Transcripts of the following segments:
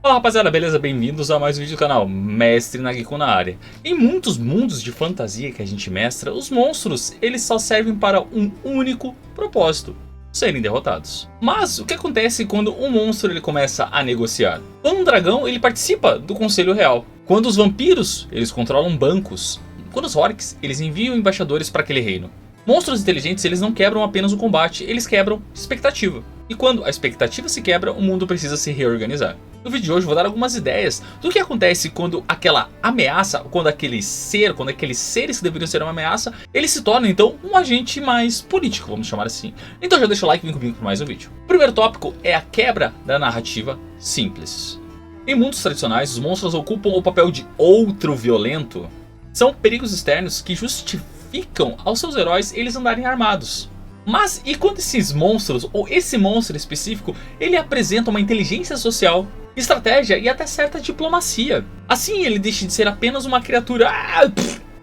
Fala rapaziada, beleza? Bem-vindos a mais um vídeo do canal Mestre Nagiku na área. Em muitos mundos de fantasia que a gente mestra, os monstros eles só servem para um único propósito: serem derrotados. Mas o que acontece quando um monstro ele começa a negociar? Quando um dragão ele participa do Conselho Real. Quando os vampiros eles controlam bancos. Quando os orcs eles enviam embaixadores para aquele reino. Monstros inteligentes eles não quebram apenas o combate, eles quebram expectativa. E quando a expectativa se quebra, o mundo precisa se reorganizar. No vídeo de hoje eu vou dar algumas ideias do que acontece quando aquela ameaça, quando aqueles seres que deveriam ser uma ameaça, eles se tornam então um agente mais político, vamos chamar assim. Então já deixa o like e vem comigo para mais um vídeo. O primeiro tópico é a quebra da narrativa simples. Em mundos tradicionais, os monstros ocupam o papel de outro violento. São perigos externos que justificam aos seus heróis eles andarem armados. Mas e quando esses monstros, ou esse monstro específico, ele apresenta uma inteligência social, estratégia e até certa diplomacia? Assim ele deixa de ser apenas uma criatura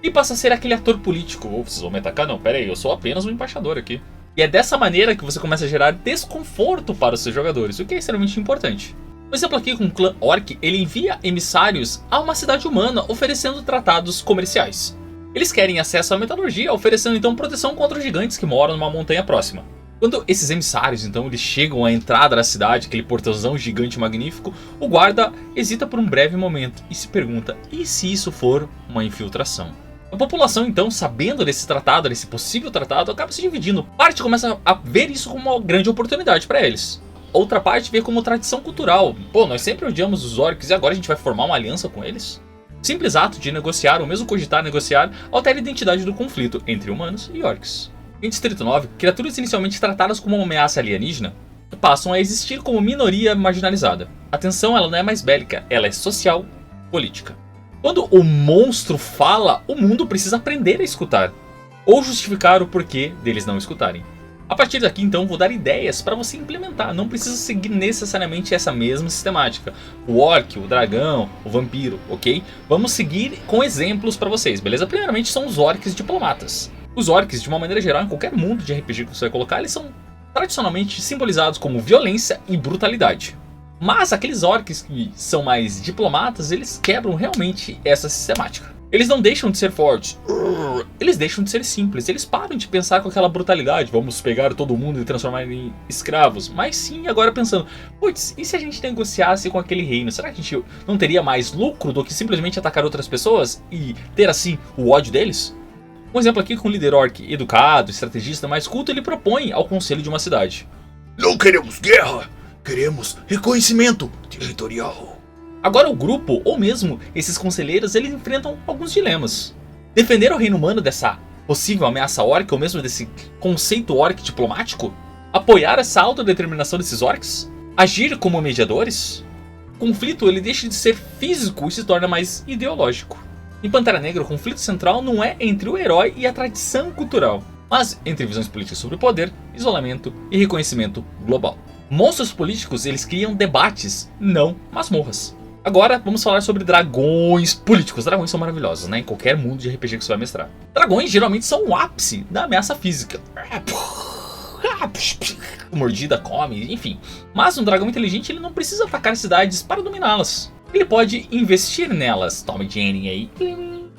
e passa a ser aquele ator político. Vocês vão me atacar? Não, pera aí, eu sou apenas um embaixador aqui. E é dessa maneira que você começa a gerar desconforto para os seus jogadores, o que é extremamente importante. Por exemplo, aqui com o clã Orc, ele envia emissários a uma cidade humana oferecendo tratados comerciais. Eles querem acesso à metalurgia, oferecendo então proteção contra os gigantes que moram numa montanha próxima. Quando esses emissários então eles chegam à entrada da cidade, aquele portãozão gigante magnífico, o guarda hesita por um breve momento e se pergunta: e se isso for uma infiltração? A população então, sabendo desse tratado, desse possível tratado, acaba se dividindo. Parte começa a ver isso como uma grande oportunidade para eles. Outra parte vê como tradição cultural. Pô, nós sempre odiamos os orcs e agora a gente vai formar uma aliança com eles? Simples ato de negociar, ou mesmo cogitar negociar, altera a identidade do conflito entre humanos e orcs. Em Distrito 9, criaturas inicialmente tratadas como uma ameaça alienígena passam a existir como minoria marginalizada. A tensão ela não é mais bélica, ela é social, política. Quando o monstro fala, o mundo precisa aprender a escutar, ou justificar o porquê deles não escutarem. A partir daqui então vou dar ideias para você implementar, não precisa seguir necessariamente essa mesma sistemática. O orc, o dragão, o vampiro, ok? Vamos seguir com exemplos para vocês, beleza? Primeiramente são os orcs diplomatas. Os orcs de uma maneira geral em qualquer mundo de RPG que você vai colocar, eles são tradicionalmente simbolizados como violência e brutalidade. Mas aqueles orcs que são mais diplomatas, eles quebram realmente essa sistemática. Eles não deixam de ser fortes, eles deixam de ser simples, eles param de pensar com aquela brutalidade, vamos pegar todo mundo e transformar em escravos, mas sim agora pensando, putz, e se a gente negociasse com aquele reino, será que a gente não teria mais lucro do que simplesmente atacar outras pessoas e ter assim o ódio deles? Um exemplo aqui com o líder orc educado, estrategista mais culto, ele propõe ao conselho de uma cidade: não queremos guerra, queremos reconhecimento territorial. Agora o grupo, ou mesmo esses conselheiros, eles enfrentam alguns dilemas. Defender o reino humano dessa possível ameaça orc, ou mesmo desse conceito orc diplomático? Apoiar essa autodeterminação desses orcs? Agir como mediadores? O conflito ele deixa de ser físico e se torna mais ideológico. Em Pantera Negra, o conflito central não é entre o herói e a tradição cultural, mas entre visões políticas sobre poder, isolamento e reconhecimento global. Monstros políticos eles criam debates, não masmorras. Agora vamos falar sobre dragões políticos. Dragões são maravilhosos, né? Em qualquer mundo de RPG que você vai mestrar. Dragões geralmente são o ápice da ameaça física. Mordida, come, enfim. Mas um dragão inteligente ele não precisa atacar cidades para dominá-las. Ele pode investir nelas. Tome dinheirinho aí.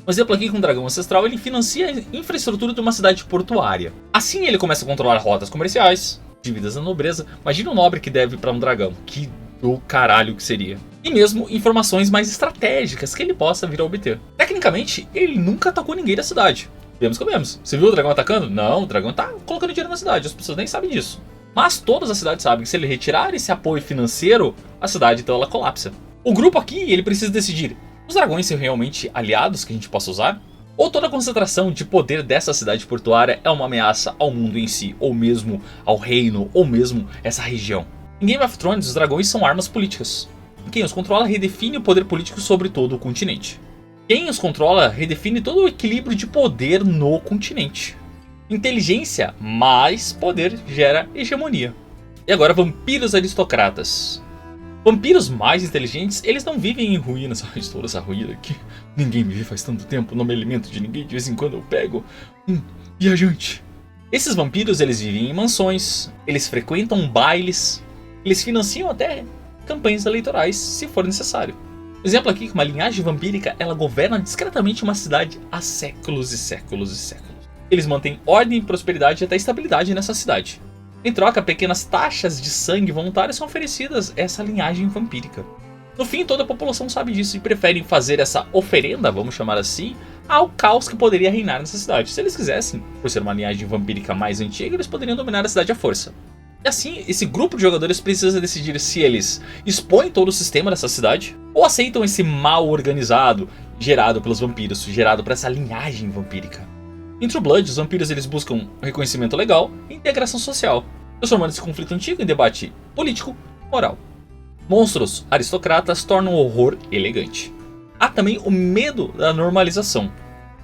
Um exemplo aqui com o dragão ancestral, ele financia a infraestrutura de uma cidade portuária. Assim ele começa a controlar rotas comerciais, dívidas da nobreza. Imagina um nobre que deve para um dragão. Que do caralho que seria. E mesmo informações mais estratégicas que ele possa vir a obter. Tecnicamente, ele nunca atacou ninguém da cidade. Vemos que vemos. Você viu o dragão atacando? Não, o dragão tá colocando dinheiro na cidade. As pessoas nem sabem disso. Mas todas as cidades sabem que se ele retirar esse apoio financeiro, a cidade então ela colapsa. O grupo aqui, ele precisa decidir: os dragões são realmente aliados que a gente possa usar? Ou toda a concentração de poder dessa cidade portuária é uma ameaça ao mundo em si, ou mesmo ao reino, ou mesmo essa região? Em Game of Thrones, os dragões são armas políticas. Quem os controla redefine o poder político sobre todo o continente. Quem os controla redefine todo o equilíbrio de poder no continente. Inteligência mais poder gera hegemonia. E agora vampiros aristocratas. Vampiros mais inteligentes, eles não vivem em ruínas. Estou nessa ruína aqui. Ninguém me vê faz tanto tempo, não me alimento de ninguém, de vez em quando eu pego viajante. Esses vampiros, eles vivem em mansões, eles frequentam bailes, eles financiam até campanhas eleitorais, se for necessário. Exemplo aqui que uma linhagem vampírica, ela governa discretamente uma cidade há séculos e séculos e séculos. Eles mantêm ordem, prosperidade e até estabilidade nessa cidade. Em troca, pequenas taxas de sangue voluntárias são oferecidas a essa linhagem vampírica. No fim, toda a população sabe disso e preferem fazer essa oferenda, vamos chamar assim, ao caos que poderia reinar nessa cidade. Se eles quisessem, por ser uma linhagem vampírica mais antiga, eles poderiam dominar a cidade à força. E assim, esse grupo de jogadores precisa decidir se eles expõem todo o sistema dessa cidade ou aceitam esse mal organizado gerado pelos vampiros, gerado por essa linhagem vampírica. Em True Blood, os vampiros eles buscam reconhecimento legal e integração social, transformando esse conflito antigo em debate político e moral. Monstros aristocratas tornam o horror elegante. Há também o medo da normalização.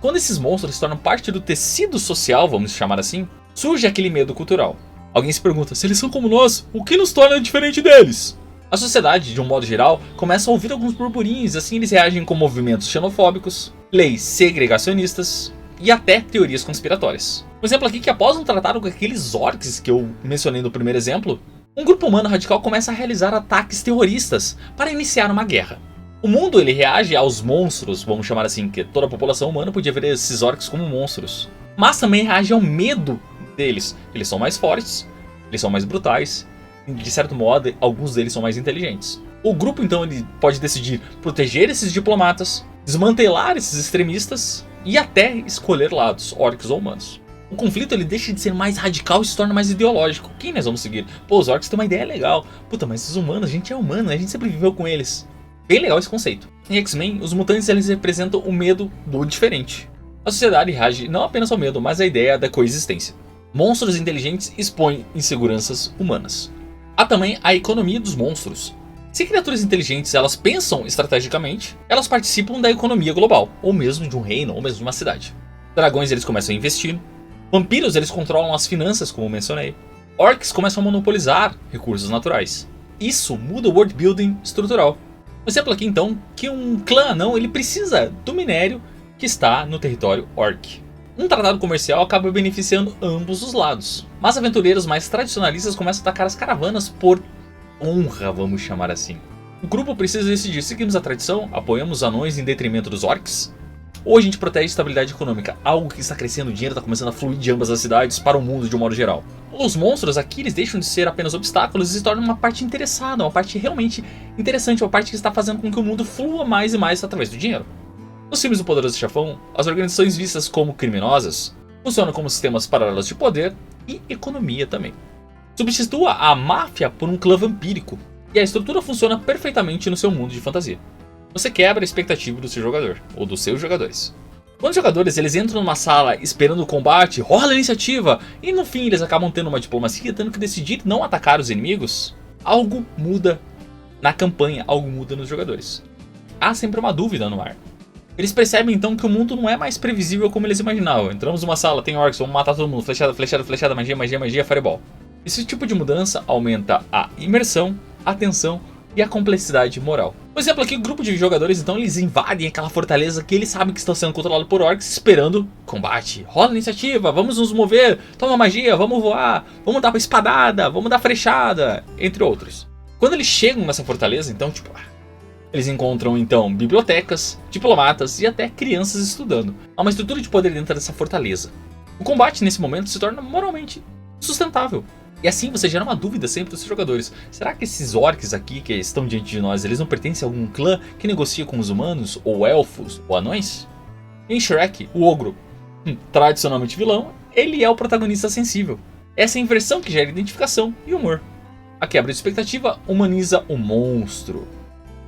Quando esses monstros se tornam parte do tecido social, vamos chamar assim, surge aquele medo cultural. Alguém se pergunta, se eles são como nós, o que nos torna diferente deles? A sociedade, de um modo geral, começa a ouvir alguns burburinhos, assim eles reagem com movimentos xenofóbicos, leis segregacionistas e até teorias conspiratórias. Um exemplo aqui que após um tratado com aqueles orcs que eu mencionei no primeiro exemplo, um grupo humano radical começa a realizar ataques terroristas para iniciar uma guerra. O mundo ele reage aos monstros, vamos chamar assim, que toda a população humana podia ver esses orcs como monstros. Mas também reage ao medo deles. Eles são mais fortes, eles são mais brutais, e de certo modo, alguns deles são mais inteligentes. O grupo então ele pode decidir proteger esses diplomatas, desmantelar esses extremistas e até escolher lados, orcs ou humanos. O conflito ele deixa de ser mais radical e se torna mais ideológico. Quem nós vamos seguir? Pô, os orcs têm uma ideia legal. Puta, mas os humanos, a gente é humano, a gente sempre viveu com eles. Bem legal esse conceito. Em X-Men, os mutantes eles representam o medo do diferente. A sociedade reage não apenas ao medo, mas à ideia da coexistência. Monstros inteligentes expõem inseguranças humanas. Há também a economia dos monstros. Se criaturas inteligentes elas pensam estrategicamente, elas participam da economia global, ou mesmo de um reino, ou mesmo de uma cidade. Dragões eles começam a investir. Vampiros eles controlam as finanças, como mencionei. Orcs começam a monopolizar recursos naturais. Isso muda o world building estrutural. Um exemplo aqui então, que um clã anão ele precisa do minério que está no território orc. Um tratado comercial acaba beneficiando ambos os lados, mas aventureiros mais tradicionalistas começam a atacar as caravanas por honra, vamos chamar assim. O grupo precisa decidir, seguimos a tradição, apoiamos os anões em detrimento dos orcs? Ou a gente protege a estabilidade econômica, algo que está crescendo, o dinheiro está começando a fluir de ambas as cidades para o mundo de um modo geral. Os monstros aqui eles deixam de ser apenas obstáculos e se tornam uma parte interessada, uma parte realmente interessante, uma parte que está fazendo com que o mundo flua mais e mais através do dinheiro. Nos filmes do Poderoso Chefão, as organizações vistas como criminosas funcionam como sistemas paralelos de poder e economia também. Substitua a máfia por um clã vampírico, e a estrutura funciona perfeitamente no seu mundo de fantasia. Você quebra a expectativa do seu jogador, ou dos seus jogadores. Quando os jogadores eles entram numa sala esperando o combate, rola a iniciativa, e no fim eles acabam tendo uma diplomacia, tendo que decidir não atacar os inimigos, algo muda na campanha, algo muda nos jogadores. Há sempre uma dúvida no ar. Eles percebem então que o mundo não é mais previsível como eles imaginavam. Entramos numa sala, tem orcs, vamos matar todo mundo, flechada, flechada, flechada, magia, magia, magia, fireball. Esse tipo de mudança aumenta a imersão, a tensão e a complexidade moral. Por exemplo, aqui o grupo de jogadores então eles invadem aquela fortaleza que eles sabem que estão sendo controlados por orcs, esperando combate. Rola a iniciativa, vamos nos mover, toma magia, vamos voar, vamos dar espadada, vamos dar flechada, entre outros. Quando eles chegam nessa fortaleza, então tipo... eles encontram então bibliotecas, diplomatas e até crianças estudando. Há uma estrutura de poder dentro dessa fortaleza. O combate nesse momento se torna moralmente sustentável. E assim você gera uma dúvida sempre dos seus jogadores. Será que esses orcs aqui que estão diante de nós, eles não pertencem a algum clã que negocia com os humanos, ou elfos, ou anões? Em Shrek, o ogro, tradicionalmente vilão, ele é o protagonista sensível. Essa é a inversão que gera identificação e humor. A quebra de expectativa humaniza o monstro.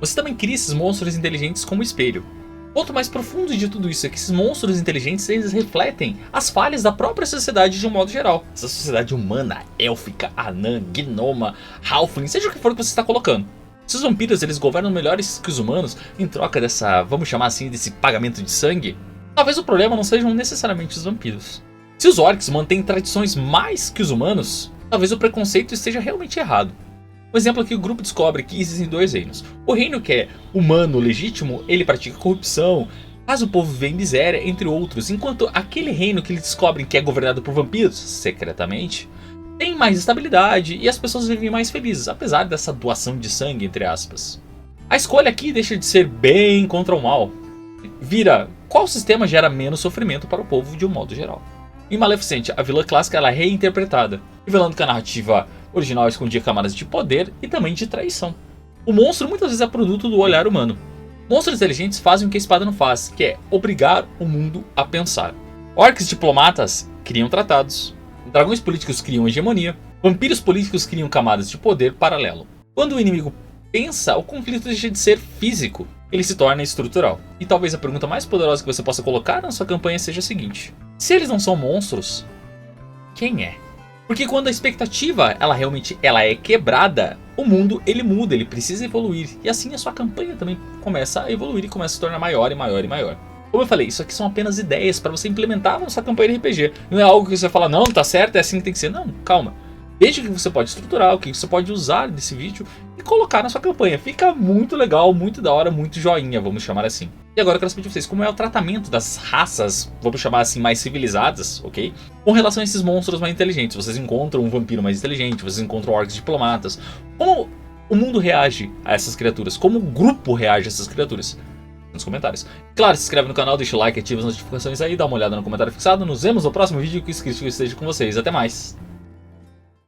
Você também cria esses monstros inteligentes como espelho. O ponto mais profundo de tudo isso é que esses monstros inteligentes eles refletem as falhas da própria sociedade de um modo geral. Essa sociedade humana, élfica, anã, gnoma, halfling, seja o que for que você está colocando. Se os vampiros eles governam melhores que os humanos em troca dessa, vamos chamar assim, desse pagamento de sangue, talvez o problema não sejam necessariamente os vampiros. Se os orcs mantêm tradições mais que os humanos, talvez o preconceito esteja realmente errado. Um exemplo aqui, o grupo descobre que existem dois reinos. O reino que é humano legítimo, ele pratica corrupção, faz o povo viver em miséria, entre outros. Enquanto aquele reino que eles descobrem que é governado por vampiros, secretamente, tem mais estabilidade e as pessoas vivem mais felizes, apesar dessa doação de sangue, entre aspas. A escolha aqui deixa de ser bem contra o mal. Vira qual sistema gera menos sofrimento para o povo de um modo geral. Em Maleficent, a vilã clássica ela é reinterpretada, revelando que a narrativa original escondia camadas de poder e também de traição. O monstro muitas vezes é produto do olhar humano. Monstros inteligentes fazem o que a espada não faz, que é obrigar o mundo a pensar. Orcs diplomatas criam tratados. Dragões políticos criam hegemonia. Vampiros políticos criam camadas de poder paralelo. Quando o inimigo pensa, o conflito deixa de ser físico. Ele se torna estrutural. E talvez a pergunta mais poderosa que você possa colocar na sua campanha seja a seguinte: se eles não são monstros, quem é? Porque quando a expectativa ela é quebrada, o mundo ele muda, ele precisa evoluir. E assim a sua campanha também começa a evoluir e começa a se tornar maior e maior e maior. Como eu falei, isso aqui são apenas ideias para você implementar na sua campanha de RPG. Não é algo que você fala, não, tá certo, é assim que tem que ser. Não, calma. Veja o que você pode estruturar, o que você pode usar desse vídeo e colocar na sua campanha. Fica muito legal, muito da hora, muito joinha, vamos chamar assim. E agora eu quero saber de vocês, como é o tratamento das raças, vamos chamar assim, mais civilizadas, ok? Com relação a esses monstros mais inteligentes. Vocês encontram um vampiro mais inteligente, vocês encontram orcs diplomatas. Como o mundo reage a essas criaturas? Como o grupo reage a essas criaturas? Nos comentários. Claro, se inscreve no canal, deixa o like, ativa as notificações aí, dá uma olhada no comentário fixado. Nos vemos no próximo vídeo, que o Cristo esteja com vocês. Até mais!